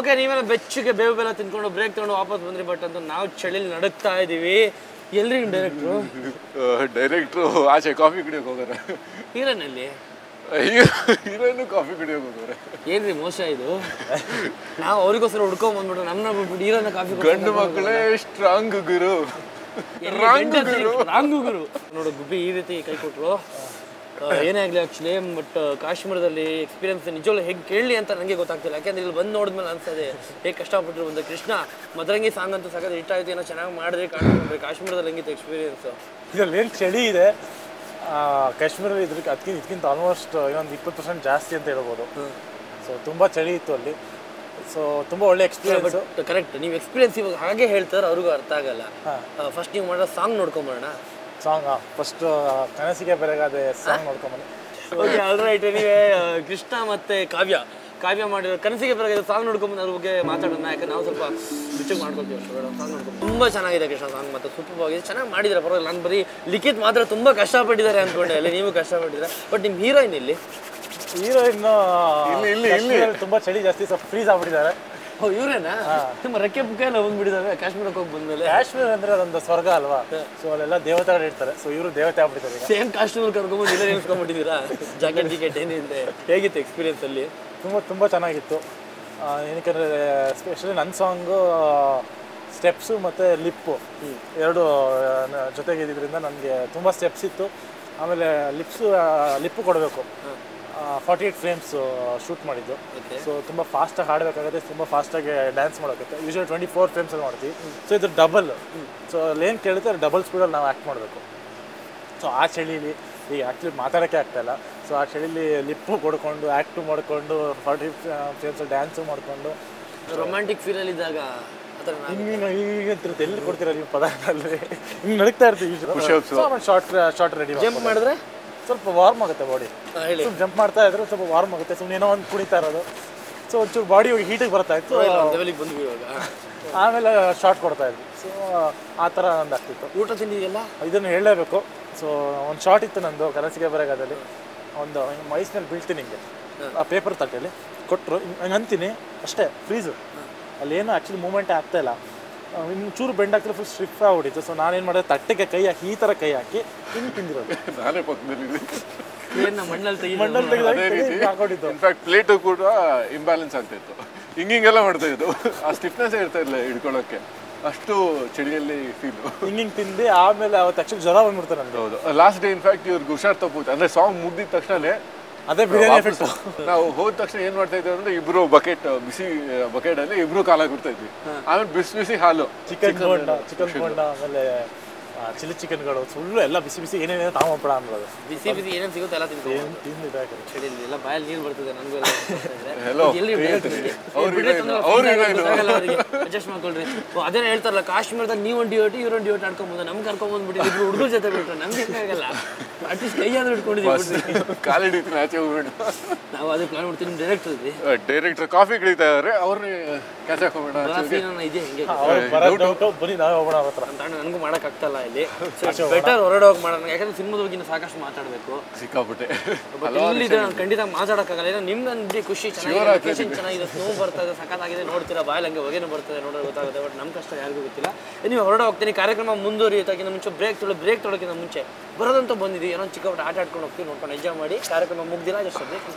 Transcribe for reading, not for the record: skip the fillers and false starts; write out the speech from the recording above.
Okay, ನೀವೆಲ್ಲ ಬೆಚ್ಚಗೆ ಬೇವು ಬೆಲ್ಲ ತಿನ್ಕೊಂಡು ಬ್ರೇಕ್ ತಗೊಂಡು ವಾಪಸ್ ಬಂದ್ರಿ. ಬಟ್ ಅಂತ ನಾವು ಚಳಿಲಿ ನಡುಕ್ತಾ ಇದೀವಿ. ಎಲ್ರಿ ಡೈರೆಕ್ಟ್ರು ಆಚೆ ಕಾಫಿ ಕುಡಿಯೋಕೆ ಹೋಗೋರೆ. ಹೀರೋನಲ್ಲಿ ಹೀರೋನು ಕಾಫಿ ಕುಡಿಯೋಕೆ ಹೋಗೋರೆ. ಏನ್ರಿ ಮೋಸ ಇದು? ನಾವು ಅವ್ರಿಗೋಸ್ಕರ ಹುಡ್ಕೊಂಡ್ ಬಂದ್ಬಿಟ್ಟು ನಮ್ಮನ್ನ ಬಿಟ್ಬಿಟ್ಟು ಹೀರೋನ ಕಾಫಿ. ಗಂಡು ಮಕ್ಕಳೇ ಸ್ಟ್ರಾಂಗ್ ಗುರು, ರಾಂಗು ಗುರು. ನೋಡು ಗುಬ್ಬಿ ಈ ರೀತಿ ಕೈ ಕೊಟ್ರು. ಏನೇ ಆಗಲಿ ಆ್ಯಕ್ಚುಲಿ, ಬಟ್ ಕಾಶ್ಮೀರದಲ್ಲಿ ಎಕ್ಸ್ಪೀರಿಯನ್ಸ್ ನಿಜವಲ್ಲೂ ಹೇಗೆ ಕೇಳಲಿ ಅಂತ ನನಗೆ ಗೊತ್ತಾಗ್ತಿಲ್ಲ. ಯಾಕೆಂದ್ರೆ ಇಲ್ಲಿ ಬಂದು ನೋಡಿದ್ಮೇಲೆ ಅನ್ಸ್ತದೆ ಹೇಗೆ ಕಷ್ಟಪಟ್ಟರು ಬಂದ. ಕೃಷ್ಣ ಮದರಂಗಿ ಸಾಂಗ್ ಅಂತೂ ಸಖತ್ ಇಷ್ಟ ಆಯ್ತು. ಏನೋ ಚೆನ್ನಾಗಿ ಮಾಡಿದ್ರೆ ಕಾಣ್ಕೊಂಡ್ರೆ ಕಾಶ್ಮೀರದಲ್ಲಿ ಹೆಂಗಿತ್ತು ಎಕ್ಸ್ಪೀರಿಯನ್ಸು? ಇದರಲ್ಲಿ ಏನು ಚಳಿ ಇದೆ ಕಾಶ್ಮೀರಲ್ಲಿ, ಇದಕ್ಕಿಂತ ಆಲ್ಮೋಸ್ಟ್ ಇನ್ನೊಂದು 20% ಜಾಸ್ತಿ ಅಂತ ಹೇಳ್ಬೋದು. ಸೊ ತುಂಬ ಚಳಿ ಇತ್ತು ಅಲ್ಲಿ. ಸೊ ತುಂಬ ಒಳ್ಳೆ ಎಕ್ಸ್ಪೀರಿಯನ್ಸ್. ಕರೆಕ್ಟ್, ನೀವು ಎಕ್ಸ್ಪೀರಿಯನ್ಸ್ ಇವಾಗ ಹಾಗೆ ಹೇಳ್ತಾರೆ, ಅವ್ರಿಗೂ ಅರ್ಥ ಆಗಲ್ಲ. ಫಸ್ಟ್ ನೀವು ಮಾಡೋ ಸಾಂಗ್ ನೋಡ್ಕೊಂಬರೋಣ. ಸಾಂಗ್ ಫಸ್ಟ್ ಕನಸಿಗೆ ಬೆರಗಾದೆ ಸಾಂಗ್ ನೋಡ್ಕೊಂಬನ್ನಿ. Okay, alright. ನೀವೇ ಕೃಷ್ಣ ಮತ್ತೆ ಕಾವ್ಯ ಮಾಡಿರೋ ಕನಸಿಗೆ ಬೆರಗಾದೆ ಸಾಂಗ್ ನೋಡ್ಕೊಂಬಂದು ಅದ್ರ ಬಗ್ಗೆ ಮಾತಾಡೋಣ. ಯಾಕಂದ್ರೆ ನಾವು ಸ್ವಲ್ಪ ಬಿಚ್ಚಗೆ ಮಾಡ್ಕೊಳ್ತೀವಿ ಅಷ್ಟು ಬೇಡ. ಸಾಂಗ್ ನೋಡ್ಕೊಂಡು ತುಂಬ ಚೆನ್ನಾಗಿದೆ ಕೃಷ್ಣ ಸಾಂಗ್, ಮತ್ತು ಸೂಪರ್ ಆಗಿದೆ, ಚೆನ್ನಾಗಿ ಮಾಡಿದ್ದಾರೆ. ಪರವಾಗಿಲ್ಲ. ನಾನು ಬರೀ ಲಿಖಿತ್ ಮಾತ್ರ ತುಂಬ ಕಷ್ಟಪಟ್ಟಿದ್ದಾರೆ ಅಂದ್ಕೊಂಡೆ, ಅಲ್ಲಿ ನೀವು ಕಷ್ಟಪಟ್ಟಿದ್ದಾರೆ. ಬಟ್ ನಿಮ್ಮ ಹೀರೋಯಿನ್ ಹೀರೋಯಿನ್ ತುಂಬ ಚಳಿ ಜಾಸ್ತಿ, ಸ್ವಲ್ಪ ಫ್ರೀಸ್ ಆಗ್ಬಿಟ್ಟಿದ್ದಾರೆ. ಇವ್ರೇನಾ? ನಿಮ್ಮ ರೆಕ್ಕೆ ಬುಕ್ಕ ಎಲ್ಲ ಬಂದ್ಬಿಟ್ಟಿದ್ದಾರೆ ಕಾಶ್ಮೀರಕ್ಕೆ ಹೋಗಿ ಬಂದ್ಮೇಲೆ. ಕಾಶ್ಮೀರ ಅಂದ್ರೆ ಅದೊಂದು ಸ್ವರ್ಗ ಅಲ್ವಾ? ಸೊ ಅಲ್ಲೆಲ್ಲ ದೇವತೆಗಳು ಇರ್ತಾರೆ. ಸೊ ಇವರು ದೇವತೆ ಆಗ್ಬಿಟ್ಟಿದ್ದಾರೆ. ಸೇಮ್ ಕಾಶ್ಮೀರ್ ಕರ್ಕೊಂಡ್ಬಂದು ಇಲ್ಲ ನೆನೆಸ್ಕೊಂಡ್ಬಿಟ್ಟಿದ್ದೀರಾ? ಜಾಕೆಟ್ ಟಿಕೆಟ್ ಏನಿದೆ, ಹೇಗಿತ್ತು ಎಕ್ಸ್ಪೀರಿಯನ್ಸ್ ಅಲ್ಲಿ? ತುಂಬ ಚೆನ್ನಾಗಿತ್ತು. ಏನಕ್ಕೆ ಸ್ಪೆಷಲಿ ನನ್ನ ಸಾಂಗು ಸ್ಟೆಪ್ಸು ಮತ್ತು ಲಿಪ್ಪು ಎರಡು ಜೊತೆಗೆ ಇದ್ದಿದ್ದರಿಂದ ನನಗೆ ತುಂಬ ಸ್ಟೆಪ್ಸ್ ಇತ್ತು. ಆಮೇಲೆ ಲಿಪ್ಪು ಕೊಡಬೇಕು. 48 ಫ್ರೇಮ್ಸ್ ಶೂಟ್ ಮಾಡಿದ್ದು. ಸೊ ತುಂಬ ಫಾಸ್ಟಾಗಿ ಹಾಡಬೇಕಾಗುತ್ತೆ, ತುಂಬ ಫಾಸ್ಟಾಗಿ ಡ್ಯಾನ್ಸ್ ಮಾಡೋಕ್ಕೆ. ಯೂಶ್ವಲಿ 24 ಫ್ರೇಮ್ಸಲ್ಲಿ ಮಾಡ್ತೀವಿ. ಸೊ ಇದು ಡಬಲ್. ಸೊ ಏನು ಕೇಳುತ್ತೆ ಡಬಲ್ ಸ್ಪೀಡಲ್ಲಿ ನಾವು ಆ್ಯಕ್ಟ್ ಮಾಡಬೇಕು. ಸೊ ಆ ಚಳೀಲಿ ಈಗ ಆ್ಯಕ್ಚುಲಿ ಮಾತಾಡೋಕ್ಕೆ ಆಗ್ತಾಯಿಲ್ಲ. ಸೊ ಆ ಚಳೀಲಿ ಲಿಪ್ಪು ಕೊಡ್ಕೊಂಡು ಆ್ಯಕ್ಟು ಮಾಡಿಕೊಂಡು 40 ಫ್ರೇಮ್ಸಲ್ಲಿ ಡ್ಯಾನ್ಸು ಮಾಡಿಕೊಂಡು ರೊಮ್ಯಾಂಟಿಕ್ ಫೀಲಲ್ಲಿದ್ದಾಗ ಈಗಂತಿರುತ್ತೆ. ಎಲ್ಲಿ ಕೊಡ್ತೀರ ನೀವು ಪದಾರ್ಥದಲ್ಲಿ? ಹಿಂಗೆ ನಡೀತಾ ಇರ್ತೀವಿ. ಶಾರ್ಟ್ ರೆಡಿ ಜಂಪ್ ಮಾಡಿದ್ರೆ ಸ್ವಲ್ಪ ವಾರ್ಮ್ ಆಗುತ್ತೆ ಬಾಡಿ. ಜಂಪ್ ಮಾಡ್ತಾ ಇದ್ರೆ ಸ್ವಲ್ಪ ವಾರ್ಮ್ ಆಗುತ್ತೆ. ಸುಮ್ಮನೆ ಏನೋ ಒಂದು ಕುಣಿತಾ ಇರೋದು. ಸೊ ಒಂಚೂರು ಬಾಡಿ ಹೋಗಿ ಹೀಟಿಗೆ ಬರ್ತಾ ಇತ್ತು. ಆಮೇಲೆ ಶಾರ್ಟ್ ಕೊಡ್ತಾ ಇದ್ವಿ. ಸೊ ಆ ಥರ ನಂದು ಆಗ್ತಿತ್ತು. ಊಟ ತಿಂದಿದೆಯಲ್ಲ ಇದನ್ನು ಹೇಳಲೇಬೇಕು. ಸೊ ಒಂದು ಶಾರ್ಟ್ ಇತ್ತು ನಂದು ಕನಸಿಗೆ ಬರಗಾದಲ್ಲಿ. ಒಂದು ಮೈಸ್ನಲ್ಲಿ ಬೀಳ್ತೀನಿ ಹಿಂಗೆ ಆ ಪೇಪರ್ ತಟ್ಟೆಯಲ್ಲಿ ಕೊಟ್ಟರು, ಹಂಗೆ ಅಂತೀನಿ ಅಷ್ಟೇ, ಫ್ರೀಸು. ಅಲ್ಲೇನು ಆ್ಯಕ್ಚುಲಿ ಮೂಮೆಂಟೇ ಆಗ್ತಾಯಿಲ್ಲ. ಇನ್ನು ಚೂರು ಬೆಂಡ್ ಆಗ್ತಿಲ್ಲ, ಫುಲ್ ಸ್ಟ್ರಿಫ್ ಆಗ್ಬಿಟ್ಟಿತ್ತು. ಸೊ ನಾನೇನು ಮಾಡಿದೆ, ತಟ್ಟೆಗೆ ಕೈ ಹಾಕಿ ಈ ಥರ ಕೈ ಹಾಕಿ ಹಿಂಗೆ ತಿಂದಿರೋದು. ನಾನೇ ಪಕ್ಕದಲ್ಲಿ ಮಣ್ಣಲ್ಲಿ ತೆಗೆದು ಹಾಕೊಂಡಿದ್ದು. ಇನ್ಫ್ಯಾಕ್ಟ್ ಪ್ಲೇಟು ಕೂಡ ಇಂಬ್ಯಾಲೆನ್ಸ್ ಆಗ್ತಾಯಿತ್ತು. ಹಿಂಗೆಲ್ಲ ಮಾಡ್ತಾ ಇದ್ದು. ಆ ಸ್ಟಿಫ್ನೆಸ್ ಇರ್ತಾ ಇಲ್ಲ ಹಿಡ್ಕೊಳ್ಳೋಕ್ಕೆ, ಅಷ್ಟು ಚಳಿಯಲ್ಲಿ ಫೀಲು. ಹಿಂಗೆ ತಿಂದು ಆಮೇಲೆ ಅವತ್ತು ಆ್ಯಕ್ಚುಲಿ ಜ್ವರ ಬಂದ್ಬಿಡ್ತಾರೆ ನನಗೆ. ಹೌದು, ಲಾಸ್ಟ್ ಡೇ ಇನ್ಫ್ಯಾಕ್ಟ್ ಇವ್ರಿಗೆ ಹುಷಾರ್ ತಪ್ಪುತ್ತೆ. ಅಂದರೆ ಸಾಂಗ್ ಮುಗಿದ ತಕ್ಷಣನೇ ಅದೇ ಬಿರಿಯಾನಿ ಎಫೆಕ್ಟ್. ನಾವು ಹೋದ ತಕ್ಷಣ ಏನು ಮಾಡ್ತಾ ಇದ್ದೀವಿ ಅಂದರೆ ಇಬ್ಬರು ಬಿಸಿ ಬಕೆಟಲ್ಲಿ ಇಬ್ಬರು ಕಾಲಾಗಿ ಬಿಡ್ತಾ ಇದ್ವಿ. ಆಮೇಲೆ ಬಿಸಿ ಹಾಲು, ಚಿಕನ್ ಬೋಂಡ ಆಮೇಲೆ ಚಿಲ್ಲಿ ಚಿಕನ್ಗಳು ಸುಳ್ಳು ಎಲ್ಲ ಬಿಸಿ ಬಿಸಿ ಏನೇನೇನು ತಾಂಬಡ ಅನ್ನೋದು. ಬಿಸಿ ಏನೇನು ಸಿಗುತ್ತೆ ಎಲ್ಲ ತಿಂದಿದ್ದಾಗೆ ಚಳಿಯಲ್ಲಿ ಎಲ್ಲ ಬಾಯಲ್ಲಿ ನೀರು ಬರ್ತದೆ. ನನಗೂ ಅಡ್ಜಸ್ಟ್ ಮಾಡ್ಕೊಳ್ರಿ. ಅದೇನೇ ಹೇಳ್ತಾರಲ್ಲ, ಕಾಶ್ಮೀರದಾಗ ನೀವೊಂದು ಡ್ಯೂಟಿ ಇವ್ರೊಂದು ಡ್ಯೂಟಿ ಆಡ್ಕೊಂಡ್ಬಂದು ನಮ್ಗೆ ಕರ್ಕೊಂಡ್ಬಂದ್ಬಿಟ್ಟು ಇಬ್ರು ಹುಡುಗರ ಜೊತೆ ಬಿಟ್ರೆ ನಮ್ಗೆ ಹೆಂಗಾಗಲ್ಲ. ಅಟ್ಲೀಸ್ಟ್ ಕೈಯಾದ್ರೂ ಇಟ್ಕೊಂಡಿದ್ದೀವಿ, ಕಾಲಿಡಿತೀನಿ ಆಚೆ ಹೋಗ್ಬಿಟ್ಟು. ನಾವು ಅದಕ್ಕೆ ಪ್ಲಾನ್ ಮಾಡ್ತೀವಿ. ಡೈರೆಕ್ಟರ್ ಕಾಫಿ ಕುಡಿತಾ ಇದ್ದಾರೆ, ಅವ್ರನ್ನ ಕ್ಯಾಚ್ ಹಾಕೋಬೇಡ ಇದೆ ಹಿಂಗೆ ಬನ್ನಿ ನಾವೇ ಹೋಗೋಣ ಅವ್ರ ಹತ್ರ ಅಂತ. ನನಗೂ ಮಾಡೋಕ್ಕಾಗ್ತಲ್ಲ ಇಲ್ಲಿ. ಬೆಟರ್ ಹೊರಡೆ ಹೋಗಿ ಮಾಡೋಣ, ಯಾಕಂದ್ರೆ ಸಿನಿಮಾದ ಬಗ್ಗೆ ಸಾಕಷ್ಟು ಮಾತಾಡಬೇಕು. ಸಿಕ್ಕಾಬಿಟ್ಟೆ ಇಲ್ಲಿದೆ ನಾನು ಖಂಡಿತ ಮಾತಾಡೋಕ್ಕಾಗಲ್ಲ. ಏನೋ ನಿಮ್ಗೆ ಖುಷಿ ಚೆನ್ನಾಗಿದೆ, ಸ್ನೋ ಬರ್ತಾ ಇದೆ, ಸಖತ್ತಾಗಿದೆ, ನೋಡ್ತೀರಾ ಬಾಯಲ್ಲಿ ಹಂಗೆ ಹೊಗೆನೂ ಬರ್ತದೆ, ನೋಡೋದು ಗೊತ್ತಾಗುತ್ತೆ. ಬಟ್ ನಮ್ಮ ಕಷ್ಟ ಯಾರಿಗೂ ಗೊತ್ತಿಲ್ಲ. ನೀವು ಹೊರಡೆ ಹೋಗ್ತೀನಿ. ಕಾರ್ಯಕ್ರಮ ಮುಂದುವರಿಯೋಕ್ಕಿಂತ ಮುಂಚೆ ಬ್ರೇಕ್ ತೊಡೋಕ್ಕಿಂತ ಮುಂಚೆ ಬರೋದಂತೂ ಬಂದಿದ್ದೀವಿ. ಏನೋ ಚಿಕ್ಕ ಆಟ ಆಡ್ಕೊಂಡು ಹೋಗ್ತೀವಿ, ನೋಡ್ಕೊಂಡು ಎಂಜಾಯ್ ಮಾಡಿ. ಕಾರ್ಯಕ್ರಮ ಮುಗ್ದಿಲ್ಲ, ಜಸ್ಟ್ ಬ್ರೇಕ್.